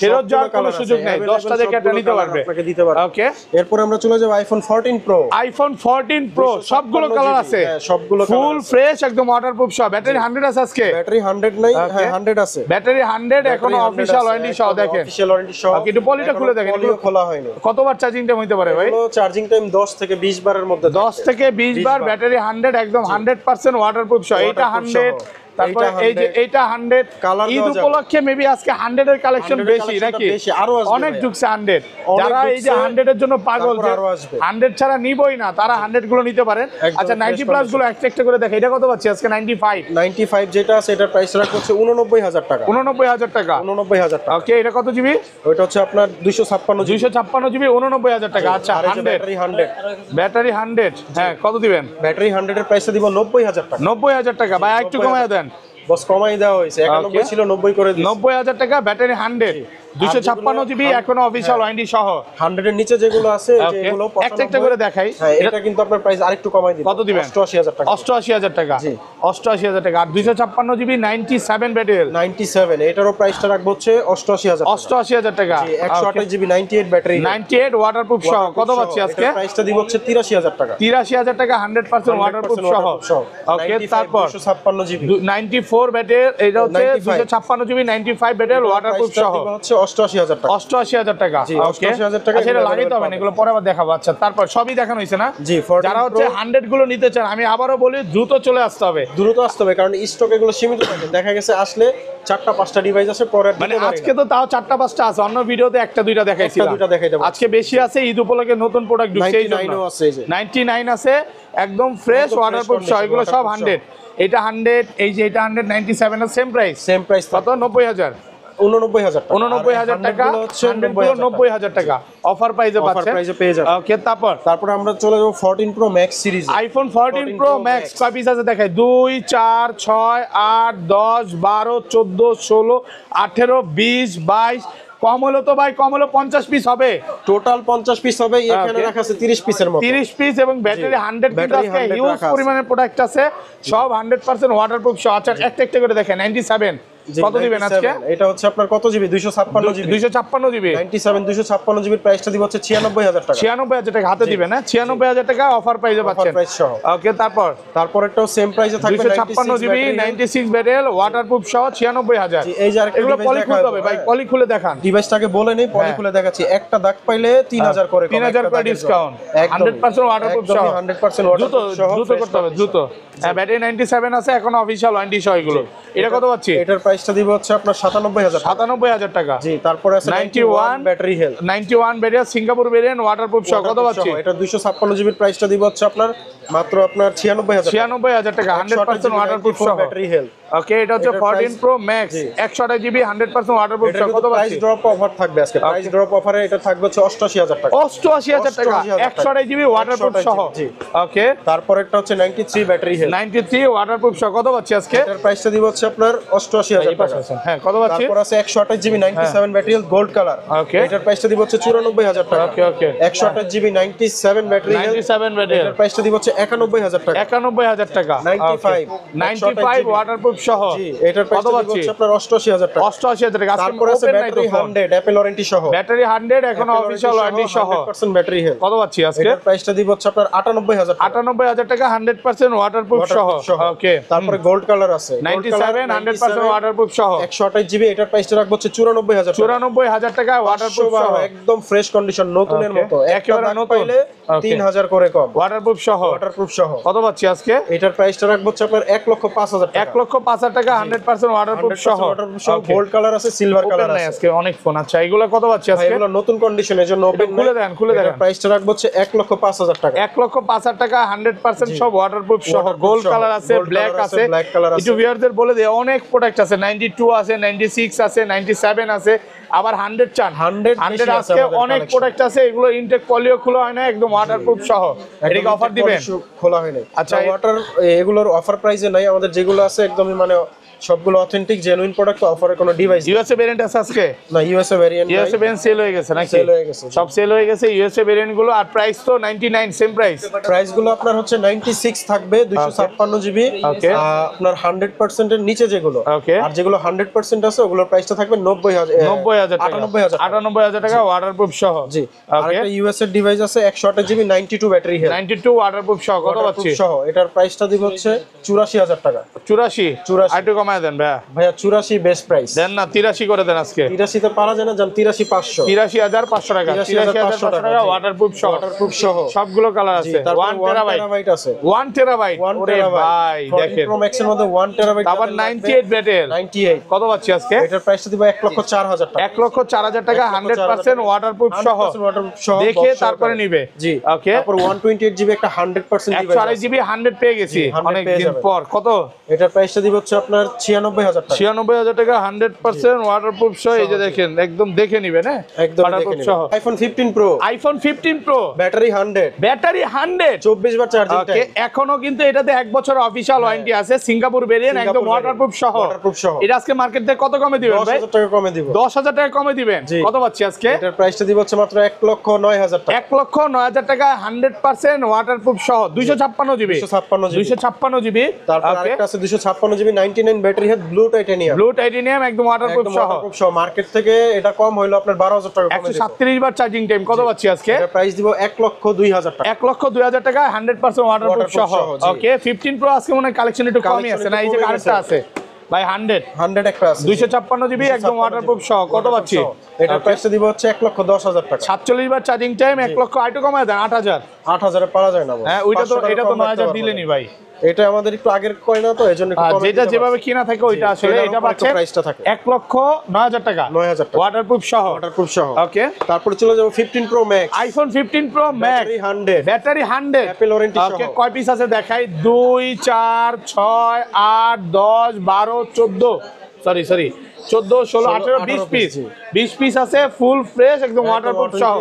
ফেরত যাওয়ার কোনো colour সুযোগ আছে, নেই, available 10টা দেখে একটা সবগুলো নিতে colour পারবে। আপনাকে দিতে পারবে। ওকে, এরপর আমরা চলে যাব আইফোন 14 প্রো। আইফোন 14 প্রো সবগুলো কালার আছে, সবগুলো ফুল ফ্রেশ একদম ওয়াটারপ্রুফ সহ। ব্যাটারি 100 আছে আজকে, ব্যাটারি 100 নাই, হ্যাঁ 100 আছে, ব্যাটারি 100 এখনো অফিশিয়াল ওয়ারেন্টি সহ। দেখেন অফিশিয়াল ওয়ারেন্টি সহ। ওকে, একটু পলিটা খুলে দেখেন, পলিও খোলা হয়নি। কতবার চার্জিং টাইম হইতে পারে ভাই? চার্জিং টাইম 10 থেকে 20 বারের মধ্যে, 10 থেকে 20 বার, ব্যাটারি 100 একদম 100% ওয়াটারপ্রুফ সহ। এটা 100, তারপরে এই যে এইটা 100। কালার ঈদ উপলক্ষে মেবি আজকে 100 এর কালেকশন বেশি নাকি? অনেক ঢুকছে 100। যারা এই যে 100 এর জন্য পাগল, যে 100 ছাড়া নিবই না, তারা 100 গুলো নিতে পারেন। আচ্ছা 90 প্লাস গুলো একটা একটা করে দেখে, এটা কত পাচ্ছি আজকে? 95 যেটা আছে এটার প্রাইস রাখা হচ্ছে 89000 টাকা। 89000 টাকা। 89000 টাকা। ওকে, এটা কত জিবি? ওটা হচ্ছে আপনার 256 জিবি 89000 টাকা। আচ্ছা 100 ব্যাটারি 100, ব্যাটারি 100, হ্যাঁ কত দিবেন? ব্যাটারি 100 এর প্রাইসটা দিব 90000 টাকা। 90000 টাকা ভাই, একটু কমায় দেন। বস কমাই দেওয়া হয়েছে, 91 ছিল 90 করে দিয়েছি। 90000 টাকা, ব্যাটারি 100, 256 জিবি এখনো অফিশিয়াল ওয়ারেন্টি সহ। 100 এর নিচে যেগুলো আছে, যেগুলো একটা একটা করে দেখাই। হ্যাঁ, এটা কিন্তু আপনার প্রাইস আরেকটু কমাই দিব। কত দিবেন? 88000 টাকা। 88000 টাকা, 88000 টাকা। আর 256 জিবি 97 ব্যাটারি 97, এটারও প্রাইসটা রাখবো হচ্ছে 88000 টাকা। 88000 টাকা। 128 জিবি 98 ব্যাটারি, 98 ওয়াটারপ্রুফ সহ। কত পাচ্ছি আজকে? প্রাইসটা দিব হচ্ছে 83000 টাকা। 83000 টাকা 100% ওয়াটারপ্রুফ সহ। ওকে, তারপর 256 জিবি 94 ব্যাটারি, এটা হচ্ছে 256 জিবি 95 ব্যাটারি ওয়াটারপ্রুফ সহ। হচ্ছে 88000 টাকা। 88000 টাকা। জি, ওকে, 88000 টাকা। সেটা লাগাইতে হবে না, এগুলো পরে আবার দেখাবো। আচ্ছা, তারপর সবই দেখানো হয়েছে না? জি, 14 যারা হচ্ছে 100 গুলো নিতে চান, আমি আবারও বলি দ্রুত চলে আসতে হবে। দ্রুত আসতে হবে, কারণ স্টক এগুলো সীমিত থাকে। দেখা গেছে আসলে 4টা-5টা ডিভাইস আছে, পরে আর মানে দিতে পারি আজকে না। তো তাও 4টা-5টা আছে, অন্য ভিডিওতে 1টা-2টা দেখাইছিলাম। 1টা-2টা দেখাইতে পারছি। আজকে বেশি আছে, ঈদ উপলক্ষে নতুন প্রোডাক্ট ঢুকছে এই জন্য। 99 ও আছে, এই যে 99 আছে একদম ফ্রেশ একদম ওয়াটারপ্রুফ fresh সহ। এগুলো সব condition, 100। এটা 100, এই যে এটা 197 এর সেম প্রাইস। সেম প্রাইস কত? 90000। 89000 টাকা। 89000 টাকা, 100 গুলো 90000 টাকা অফার প্রাইসে অফার পাচ্ছেন। প্রাইসে পেয়ে যাবেন। ওকে, তারপর আমরা চলে যাব 14 pro max series. IPhone 14 pro max কয় পিস আছে দেখাই? 2 4 6 8 10 12 14 16 18 20 22। কম হলো তো ভাই, কম হলো 50 পিস হবে। টোটাল 50 পিস হবে, এখানে রাখা আছে 30 পিসের মতো। 30 পিস এবং ব্যাটারি 100 কিন্তু ব্যাটারি আজকে 100 হিউজ রাখা আছে। পরিমাণের প্রোডাক্ট আছে, সব 100% ওয়াটারপ্রুফ সহ। আচ্ছা একটা একটা করে দেখেন। 97 কত দিবেন আজকে? এটা হচ্ছে আপনার কত জিবি? 256 জিবি। 256 জিবি 97 256 জিবির প্রাইসটা দিব হচ্ছে 96000 টাকা। 96000 টাকা হাতে দিবেন, হ্যাঁ 96000 টাকা অফার প্রাইসে পাচ্ছেন। প্রাইস সহ। ওকে, তারপরটাও সেম প্রাইসে থাকবে, 256 জিবি 96 ব্যাটারি ওয়াটারপ্রুফ সহ 96000। এই যে আরেকটা এগুলো ডিভাইস পলি খুলতে হবে ভাই, পলি খুলে দেখান। ডিভাইসটাকে বলে নেই, পলি খুলে দেখাচ্ছি। একটা দাগ পাইলে 3000 করে, 3000 করে ডিসকাউন্ট, 100% ওয়াটারপ্রুফ সহ। 100% দ্রুত ওয়াটারপ্রুফ সহ, দ্রুত করতে হবে, দ্রুত। হ্যাঁ, ব্যাটারি 97 আছে এখন অফিশিয়াল ওয়ারেন্টি সহ এগুলো। এটা কত পাচ্ছি? এটার প্রাইসটা দিব হচ্ছে আপনার 97000 টাকা। 97000 টাকা। জি, তারপরে আছে 91 battery health. 91 variant Singapore variant waterproof সহ। কত পাচ্ছি? এটা 256 জিবির প্রাইসটা দিব হচ্ছে আপনার মাত্র আপনার 96000 টাকা। 96000 টাকা 100% ওয়াটারপ্রুফ সহ ব্যাটারি হেলথ। ওকে, এটা হচ্ছে 14 প্রো ম্যাক্স 128 জিবি 100% ওয়াটারপ্রুফ সহ। কত প্রাইস পাচ্ছি? ড্রপ অফার থাকবে আজকে। প্রাইস ড্রপ অফারে এটা থাকবে হচ্ছে 88000 টাকা। 88000 টাকা 128 জিবি ওয়াটারপ্রুফ সহ। জি। ওকে, তারপর একটা হচ্ছে 93 ব্যাটারি হেলথ। 93 ওয়াটারপ্রুফ সহ। কত পাচ্ছি আজকে? এটার প্রাইসটা দিব হচ্ছে আপনার 88000 টাকা। হ্যাঁ, কত পাচ্ছি? তারপর আছে 128 GB 97 battery health gold colour. Okay, এটার প্রাইসটা দিব হচ্ছে 94000 টাকা। Okay okay, 128 GB 97 battery health. 97 battery এটার প্রাইসটা দিব হচ্ছে 91000 টাকা। 91000 টাকা। 95 ওয়াটারপ্রুফ সহ। জি, এটার প্রাইসটা দিব হচ্ছে আপনার 88000 টাকা। 88000 টাকা। তারপর আছে ব্যাটারি 100 অ্যাপল ওয়ারেন্টি সহ। ব্যাটারি 100 এখন অফিশিয়াল ওয়ারেন্টি সহ 100% ব্যাটারি হেলথ। কত পাচ্ছি আজকে? এটার প্রাইসটা দিব হচ্ছে আপনার 98000 টাকা। 98000 টাকা 100% ওয়াটারপ্রুফ সহ। ওকে, তারপরে গোল্ড কালার আছে 97 100% ওয়াটারপ্রুফ সহ। 128 জিবি এটার প্রাইসটা রাখবো হচ্ছে 94000 টাকা। 94000 টাকা ওয়াটারপ্রুফ সহ, একদম ফ্রেশ কন্ডিশন, নতুনের মতো। একেবারে নতুন পাইলে 3000 করে কম। ওয়াটারপ্রুফ সহ। ওয়াটারপ্রুফ সহ কত পাচ্ছি আজকে? এটার প্রাইসটা রাখবো হচ্ছে আপনার 1,05,000 টাকা। 1,05,000 টাকা 100% ওয়াটারপ্রুফ সহ। গোল্ড কালার আছে, সিলভার কালার আছে। আজকে অনেক ফোন। আচ্ছা, এগুলো কত পাচ্ছি আজকে? এগুলো নতুন কন্ডিশনের জন্য ওপেন খুলে দেন, খুলে দেন। প্রাইসটা রাখবো হচ্ছে 1,05,000 টাকা। 1,05,000 টাকা 100% সব ওয়াটারপ্রুফ সহ। গোল্ড কালার আছে, ব্ল্যাক আছে। একটু ভিউয়ারদের বলে দেই, অনেক প্রোডাক্ট আছে। 92 আছে, 96 আছে, 97 আছে, আবার 100 চান। 100 আজকে অনেক প্রোডাক্ট আছে। এগুলো ইনটেক পলিও খোলা হয় না, একদম ওয়াটারপ্রুফ সহ। এটাকে অফার দিবেন? খোলা হয় না। আচ্ছা, ওয়াটার এগুলোর অফার প্রাইসে নাই, আমাদের যেগুলো আছে একদমই মানে সবগুলো অথেন্টিক জেনুইন প্রোডাক্ট, অফারে কোনো ডিভাইস ইউএসএ ভেরিয়েন্ট আছে আজকে? না, USA variant USA variant sale হয়ে গেছে নাকি? সেল হয়ে গেছে, সব সেল হয়ে গেছে ইউএসএ ভেরিয়েন্ট গুলো। আর প্রাইস তো 99 সেম প্রাইস। প্রাইস গুলো আপনার হচ্ছে 96 থাকবে, 256 জিবি। ওকে, আপনার 100% এর নিচে যেগুলো, ওকে, আর যেগুলো 100% আছে ওগুলোর প্রাইসটা থাকবে 90000 টাকা, 98000 টাকা ওয়াটারপ্রুফ সহ। জি। ওকে, আরেকটা ইউএসএ ডিভাইস আছে 128 জিবি 92 ব্যাটারি হেলথ, 92 ওয়াটারপ্রুফ সহ। কত পাচ্ছি? সহ এটার প্রাইসটা দিব হচ্ছে 84000 টাকা। 84 আরেকটু কমায় দেন ভাইয়া। 84 বেস্ট প্রাইস দেন না, 83 করে দেন আজকে। 83 তে পারা যায় না, জান 83500, 83500 টাকা, 83500 টাকা ওয়াটারপ্রুফ সহ। ওয়াটারপ্রুফ সহ সবগুলো কালার আছে। 1 টেরাবাইট আছে, 1 টেরাবাইট। ওরে ভাই দেখেন, প্রো ম্যাক্স এর মধ্যে 1 টেরাবাইট, আবার 98 ব্যাটারি। 98 কত পাচ্ছি আজকে? এটার প্রাইসটা দিব 1,04,000 টাকা। 1,04,000 টাকা 100% ওয়াটারপ্রুফ সহ। 100% waterproof সহ দেখে box তারপরে সহকারে। নিবে। জি। ওকে, তারপর 128 জিবি একটা 100% ডিভাইস 128 জিবি 100 পেয়ে গেছি 100 অনেক পেয়ে দিন যাবেন। পর। কত? এটার প্রাইসটা দিব হচ্ছে আপনার 96000 টাকা। 96000 টাকা 100% ওয়াটারপ্রুফ সহ। এই যে দেখেন, একদম দেখে নিবেন। হ্যাঁ, একদম দেখে ওয়াটারপ্রুফ নিন। সহ। IPhone 15 pro, iPhone 15 pro, battery 100, battery 100, 24 বার চার্জিং ওকে। টাইম। এখনো কিন্তু এটাতে 1 বছর অফিশিয়াল ওয়ারেন্টি আছে। সিঙ্গাপুর ভেরিয়েন্ট, একদম সিঙ্গাপুর ওয়াটারপ্রুফ সহ। ওয়াটারপ্রুফ সহ। এটা আজকে মার্কেট থেকে কত কমে দিবেন ভাই? 10000 টাকা কমে দিব। 10000 টাকা কমে দিবেন। জি। কত পাচ্ছি আজকে? এটার প্রাইসটা দিব হচ্ছে মাত্র 1,09,000 টাকা। 1,09,000 টাকা 100% ওয়াটারপ্রুফ সহ। 256 জিবি, 256 জিবি। 256 জিবি। তারপর আরেকটা আছে 256 GB 99 battery health, blue titanium, blue titanium, একদম ওয়াটারপ্রুফ সহ। মার্কেট থেকে এটা কম হইলো আপনার 12000 টাকা কমে দিব। 137 বার চার্জিং টাইম। কত পাচ্ছি আজকে? এটার প্রাইস দিব 1,02,000 টাকা। 1,02,000 টাকা 100% ওয়াটারপ্রুফ সহ। জি। ওকে, 15 প্রো আজকে মনে হয় কালেকশন একটু কমই আছে না? এই যে আরেকটা আছে ভাই 100 একটা আছে 256 জিবি, একদম ওয়াটারপ্রুফ সহ। কত পাচ্ছি? এটার প্রাইসটা দিব হচ্ছে 1,10,000 টাকা। 47 বার চার্জিং টাইম, 1 লক্ষ। আইটু কমায় দেন 8000। 8000 এ পারা যায় না ভাই। হ্যাঁ, ওইটা তো, এটা তো 9000 দিলেনি ভাই। এটা আমাদের একটু আগের কয় না, তো এজন্য একটু কমে যেটা দিতে যেভাবে পারছি। কিনা থাকে ওইটা আসলে এটা পাচ্ছে প্রাইসটা থাকে 1,09,000 টাকা 9000 টাকা ওয়াটারপ্রুফ সহ। ওয়াটারপ্রুফ সহ। ওকে, তারপরে চলে যাব 15 pro max, iPhone 15 pro max, battery 100, battery 100, Apple warranty সহ। ওকে, কয় পিস আছে দেখাই? 2 4 6 8 10 12 14, সরি 14 16 18 20 পিস, 20 পিস আছে ফুল ফ্রেশ, একদম ওয়াটারপ্রুফ সহ।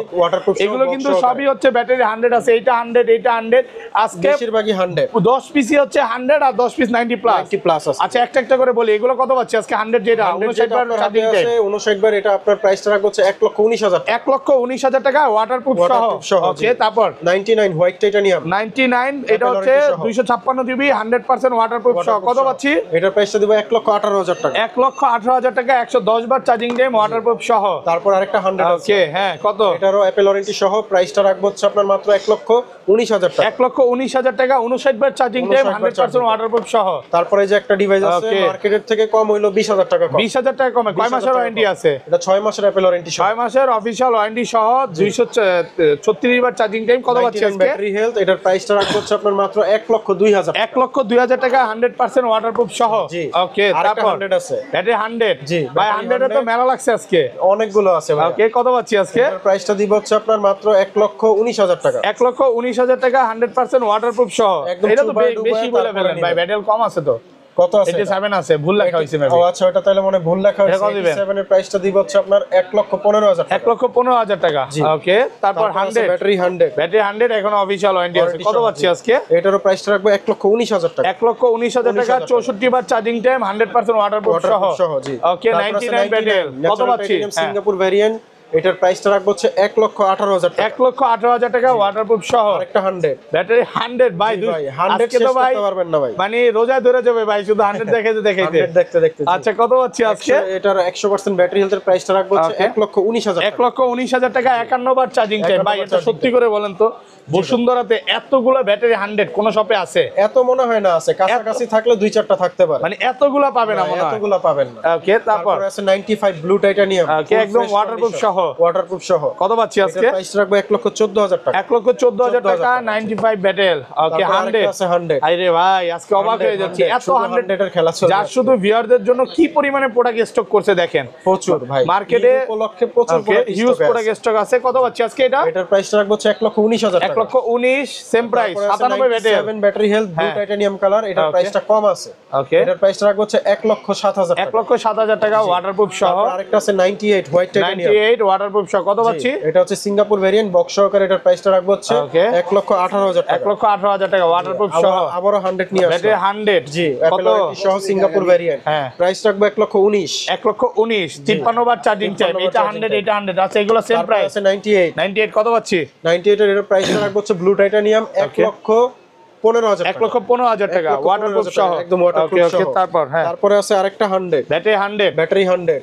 এগুলো কিন্তু সবই হচ্ছে ব্যাটারি 100 আছে। এইটা 100, এইটা 100। আজকে বেশিরভাগই 100, 10 পিসই হচ্ছে 100 আর 10 পিস 90 প্লাস। 90 প্লাস আছে। আচ্ছা, একটা একটা করে বলি, এগুলো কত পাচ্ছি আজকে? 100 যেটা 59 বার চার্জিং টাইম, 59 বার, এটা আপনার প্রাইসটা রাখবো হচ্ছে 1,19,000 টাকা। 1,19,000 টাকা ওয়াটারপ্রুফ সহ। ওকে, তারপর 99 হোয়াইট টাইটানিয়াম, 99, এটা হচ্ছে 256 জিবি 100% ওয়াটারপ্রুফ সহ। কত পাচ্ছি? এটার প্রাইসটা দিব 1,18,000 টাকা। 1,18,000 টাকা 110 বার চার্জিং টাইম, ওয়াটারপ্রুফ সহ। তারপর আরেকটা 100 আছে, ওকে, হ্যাঁ, কত? এটারও অ্যাপল ওয়ারেন্টি সহ, প্রাইসটা রাখবো হচ্ছে আপনার মাত্র 1,19,000 টাকা। 1,19,000 টাকা 59 বার চার্জিং টাইম, 100% ওয়াটারপ্রুফ সহ। তারপরে যে একটা ডিভাইস আছে Okay. মার্কেটের থেকে কম হইলো 20,000 টাকা কম। 20,000 টাকা কমে। কয় মাসের ওয়ারেন্টি আছে? এটা 6 মাসের অ্যাপল ওয়ারেন্টি সহ, 6 মাসের অফিশিয়াল ওয়ারেন্টি সহ, 236 বার চার্জিং টাইম। কত পাচ্ছি আজকে? ব্যাটারি হেলথ, এটার প্রাইসটা রাখবো হচ্ছে আপনার মাত্র 1,02,000 টাকা। 1,02,000 টাকা 100% ওয়াটারপ্রুফ সহ। জি। ওকে, আরেকটা তারপর 100 আছে, ব্যাটারি 100। জি, ভাই ব্যাটারি 100 এ তো 100 মেলা লাগছে আজকে। অনেকগুলো আছে ভাই। ওকে, কত পাচ্ছি আজকে? এটার প্রাইসটা দিব হচ্ছে আপনার মাত্র 1,19,000 টাকা। 1,19,000 টাকা 100% ওয়াটারপ্রুফ সহ। একদম এটা তো চুবায় ডুবায় বেশি বলে তারপরে ফেলেন ভাই, নিবেন। ব্যাটারি কম আছে তো। কত আছে? 87 আছে, ভুল লেখা হয়েছে ও আচ্ছা, ওটা তাহলে মনে ভুল লেখা হয়েছে। এটা কত দিবেন? 87 এর প্রাইসটা দিব হচ্ছে আপনার 1,15,000 টাকা। 1,15,000 টাকা। জি। ওকে, তারপর 100, ব্যাটারি 100, ব্যাটারি 100 এখন অফিশিয়াল ওয়ারেন্টি আছে। কত পাচ্ছি আজকে? এটারও প্রাইসটা রাখবো 1,19,000 টাকা। 1,19,000 টাকা 64 বার চার্জিং টাইম, 100% ওয়াটারপ্রুফ সহ। সহ, জি। ওকে, 99 ব্যাটারি কত পাচ্ছি? সিঙ্গাপুর ভেরিয়েন্ট, এটার প্রাইসটা রাখবো হচ্ছে 1,18,000 টাকা। 1,18,000 টাকা ওয়াটারপ্রুফ সহ। আরেকটা 100, ব্যাটারি 100 ভাই, ভাই 100 আজকে শেষ তো ভাই করতে পারবেন না ভাই। মানে রোজা ধরে যাবে ভাই, শুধু 100 দেখাইতে 100 দেখতে দেখতে। জি। আচ্ছা, কত পাচ্ছি আজকে? এটার 100% ব্যাটারি হেলথের প্রাইসটা রাখবো হচ্ছে 1,19,000 টাকা। 1,19,000 টাকা 51 বার চার্জিং টাইম। ভাই, এটা সত্যি করে বলেন তো, বসুন্ধরাতে এতগুলো ব্যাটারি 100 কোন শপে আছে? এত মনে হয় না আছে, কাছাকাছি থাকলে 2-4টা থাকতে পারে, মানে এতগুলো পাবে না মনে হয়। এতগুলো পাবেন না। ওকে, তারপর আছে 95 ব্লু টাইটানিয়াম, ওকে, একদম ওয়াটারপ্রুফ সহ। ওয়াটারপ্রুফ সহ। কত পাচ্ছি আজকে? প্রাইস রাখবো 1,14,000 টাকা। 1,14,000 টাকা 95 ব্যাটেল। ওকে, 100 আছে 100। আরে ভাই, আজকে অবাক হয়ে যাচ্ছি, এত 100 এর খেলা চলছে। যার শুধু ভিউয়ারদের জন্য কি পরিমাণে প্রোডাক্ট স্টক করছে দেখেন। প্রচুর ভাই, মার্কেটে উপলক্ষে প্রচুর হিউজ প্রোডাক্ট স্টক আছে। কত পাচ্ছি আজকে এটা? এটার প্রাইস রাখবো 1,19,000 টাকা। 1,19,000 same price, 97 battle, 7 battery health, blue titanium colour, এটার প্রাইসটা কম আছে। ওকে, এটার প্রাইস রাখবো 1,07,000 টাকা। 1,07,000 টাকা ওয়াটারপ্রুফ সহ। আরেকটা আছে 98 হোয়াইট টাইটানিয়াম, 98 ওয়াটারপ্রুফ সহ কত পাচ্ছি? এটা হচ্ছে সিঙ্গাপুর ভেরিয়েন্ট বক্স সহকারে, এটার প্রাইসটা রাখবো হচ্ছে Okay. 1,18,000 টাকা। 1,18,000 টাকা ওয়াটারপ্রুফ সহ। আবারো 100 নিয়ে আসো। ব্যাটারি 100 জি, কত? Apple Warranty সহ সিঙ্গাপুর ভেরিয়েন্ট। হ্যাঁ। প্রাইস রাখবো 1,19,000। 1,19,000 53 বার চার্জিং টাইম, 53 এটা বার 100 এটা 100 আচ্ছা, এগুলো সেম তারপর প্রাইস আছে 98 98 কত পাচ্ছি? 98 এর প্রাইসটা রাখবো হচ্ছে ব্লু টাইটানিয়াম 1,15,000 টাকা। 1,15,000 টাকা 1,15,000 ওয়াটারপ্রুফ সহ, একদম waterproof ওকে ওকে। সহ। তারপর হ্যাঁ, তারপরে আছে আরেকটা 100 ব্যাটারি 100 ব্যাটারি 100,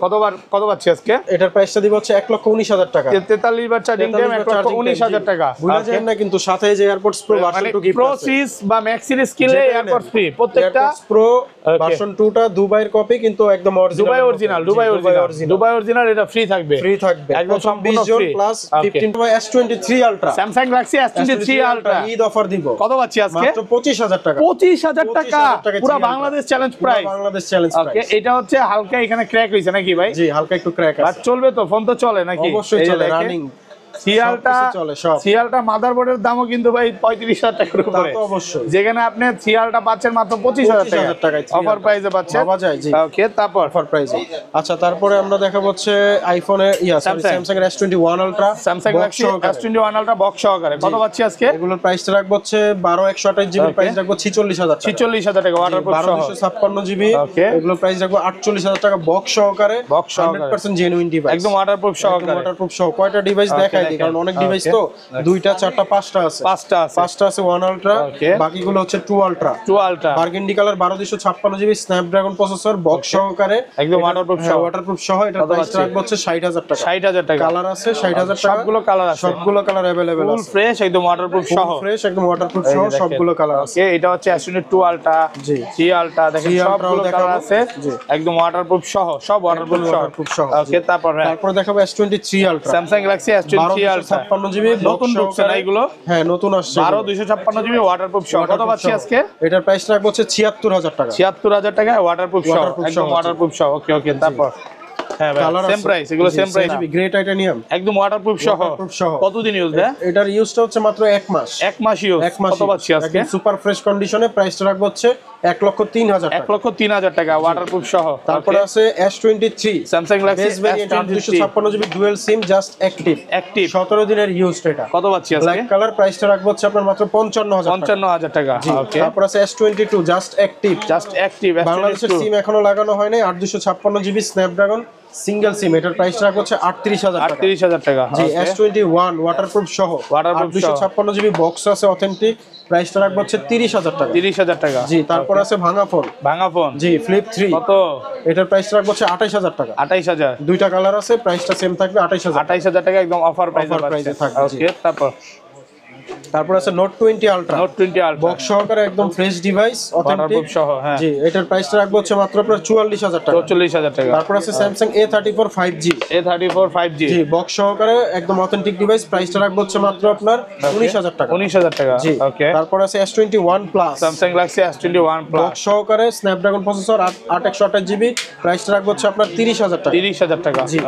কত পাচ্ছি আজকে? এটার প্রাইসটা দিব হচ্ছে 1,19,000 টাকা। 43 বার চার্জিং টাইম 1,19,000 টাকা। ভুলে যাবেন না কিন্তু সাথে যে AirPods pro version 2 gift pro আছে। সিরিজ বা ম্যাক্স সিরিজ কিনলে এয়ারপডস ফ্রি প্রত্যেকটা। AirPods pro Okay. ভার্সন 2 টা দুবাইয়ের কপি কিন্তু একদম অরিজিনাল। দুবাই অরিজিনাল এটা ফ্রি থাকবে, ফ্রি থাকবে একদম প্রথম সম্পূর্ণ 20 জন free plus 15 S23 ultra. Samsung Galaxy S23 ultra Eid offer দিব। কত পাচ্ছি আজকে? মাত্র 25,000 টাকা। 25,000 টাকা 25,000 টাকা পুরো ছিল বাংলাদেশ চ্যালেঞ্জ পুরো price. Bangladesh challenge okay, price. এটা হচ্ছে হালকা এখানে ক্র্যাক হইছে নাকি ভাই? জি, হালকা একটু ক্র্যাক আর আছে। চলবে তো, ফোন তো চলে নাকি? অবশ্যই এই যে চলে, দেখেন, রানিং সিয়ালটা সবকিছু চলে, সব। সিয়ালটা মাদারবোর্ডের দামও কিন্তু ভাই 35,000 টাকার তা উপরে, তো অবশ্যই। যেখানে আপনি সিয়ালটা পাচ্ছেন মাত্র 25,000 25,000 টাকায় অফার প্রাইসে পাচ্ছেন। ভাবা যায়, জি। ওকে, তারপর অফার প্রাইসে। আচ্ছা, তারপরে আমরা দেখাবো হচ্ছে আইফোনের স্যামসাং এর S21 ultra Samsung Galaxy S21 ultra box সহকারে কত পাচ্ছি আজকে? এগুলোর প্রাইসটা রাখবো হচ্ছে 12/128 জিবি, প্রাইস রাখবো 46,000 টাকা। 46,000 টাকা ওয়াটারপ্রুফ সহ। 1256 জিবি, Okay. এগুলোর প্রাইস রাখবো 48,000 টাকা বক্স সহকারে। Box সহকারে। 100% জেনুইন ডিভাইস, একদম ওয়াটারপ্রুফ সহকারে। ওয়াটারপ্রুফ সহ। কয়টা ডিভাইস Okay, দেখাই দিই, দেখেন। কারণ অনেক ডিভাইস Okay. তো 2টা 4টা 5টা আছে। 5টা আছে, 5টা আছে 1 আলট্রা, Okay. বাকিগুলো হচ্ছে 2 ultra. 2 ultra burgundy colour 1256 GB Snapdragon processor box সহকারে, একদম ওয়াটারপ্রুফ সহ। ওয়াটারপ্রুফ সহ। এটার কত প্রাইস পাচ্ছি? রাখবো হচ্ছে 60,000 টাকা। 60,000 টাকা কালার আছে 60,000 টাকা, সবগুলো কালার আছে, সবগুলো কালার अवेलेबल ফুল আছে, ফ্রেশ একদম ওয়াটারপ্রুফ সহ। ফ্রেশ একদম ওয়াটারপ্রুফ এই যে সহ দেখেন। সবগুলো কালার আছে। ওকে, এটা হচ্ছে S22 আলট্রা, জি। 3 আলট্রা, দেখেন 3 আলট্রাও সবগুলো কালার দেখাবো। আছে, জি। একদম ওয়াটারপ্রুফ সহ, সব ওয়াটারপ্রুফ সহ। waterproof সহ, ওকে, তারপর হ্যাঁ, তারপরে দেখাবো S23 ultra Samsung Galaxy S23 ultra 1256 GB নতুন ঢুকছে না এগুলো? হ্যাঁ, নতুন আসছে। 12/256 জিবি ওয়াটারপ্রুফ সহ। কত পাচ্ছি আজকে? এটার প্রাইস রাখবো হচ্ছে 76,000 টাকা। 76,000 টাকা ওয়াটারপ্রুফ সহ, Waterproof একদম সহ, ওয়াটারপ্রুফ সহ। ওকে ওকে, তারপর হ্যাঁ ভাই, কালার সেম প্রাইস, এগুলো সেম প্রাইস, গ্রে টাইটানিয়াম একদম ওয়াটারপ্রুফ সহ। Waterproof সহ। কতদিন ইউজ দেয়? এটার ইউজটা হচ্ছে মাত্র 1 মাস। 1 মাস ইউজ। 1 মাস কত পাচ্ছি আজকে? সুপার ফ্রেশ কন্ডিশনে। প্রাইসটা রাখবো হচ্ছে 1,03,000 টাকা। 1,03,000 টাকা ওয়াটারপ্রুফ সহ। তারপরে আছে S23 Samsung Galaxy base variant 856 GB dual SIM just active. Active 17 দিনের ইউজ এটা। কত পাচ্ছি আজকে? ব্ল্যাক কালার, প্রাইসটা রাখবো হচ্ছে আপনার মাত্র 55,000 টাকা। 55,000 টাকা। ওকে, তারপর আছে S22 just active. Just active বাংলাদেশের সিম এখনো লাগানো হয় নাই। 856 জিবি স্ন্যাপড্রাগন সিঙ্গেল সিম, এটার প্রাইস রাখবো হচ্ছে 38,000 টাকা। 38,000 টাকা। জি, S21 ওয়াটারপ্রুফ সহ, Waterproof সহ। 856 জিবি বক্স আছে অথেন্টিক, প্রাইসটা রাখবো হচ্ছে 30,000 টাকা। 30,000 টাকা। জি, তারপর আছে ভাঙা ফোন। ভাঙা ফোন জি, ফ্লিপ 3, কত? এটার প্রাইস রাখবো হচ্ছে 28,000 টাকা। 28,000। দুইটা কালার আছে, প্রাইসটা সেম থাকবে 28,000। 28,000 টাকা একদম অফার প্রাইসে Offer price এ থাকবে, জি। ওকে, তারপর তারপর আছে note 20 ultra note 20 ultra box সহকারে একদম ফ্রেশ ডিভাইস অথেন্টিক ওয়াটারপ্রুফ সহ। হ্যাঁ, জি, এটার প্রাইসটা রাখবো হচ্ছে মাত্র আপনার 44,000 টাকা। 44,000 টাকা। তারপর আছে Samsung A34 5G A34 5G জি, বক্স সহকারে একদম অথেন্টিক ডিভাইস, প্রাইসটা রাখবো হচ্ছে মাত্র আপনার 19,000 টাকা। 19,000 টাকা। জি, ওকে, তারপর আছে S21 plus Samsung Galaxy S21 plus box সহকারে স্ন্যাপড্রাগন প্রসেসর 8/128 জিবি, প্রাইসটা রাখবো হচ্ছে আপনার 30,000 টাকা। 30,000 টাকা। জি।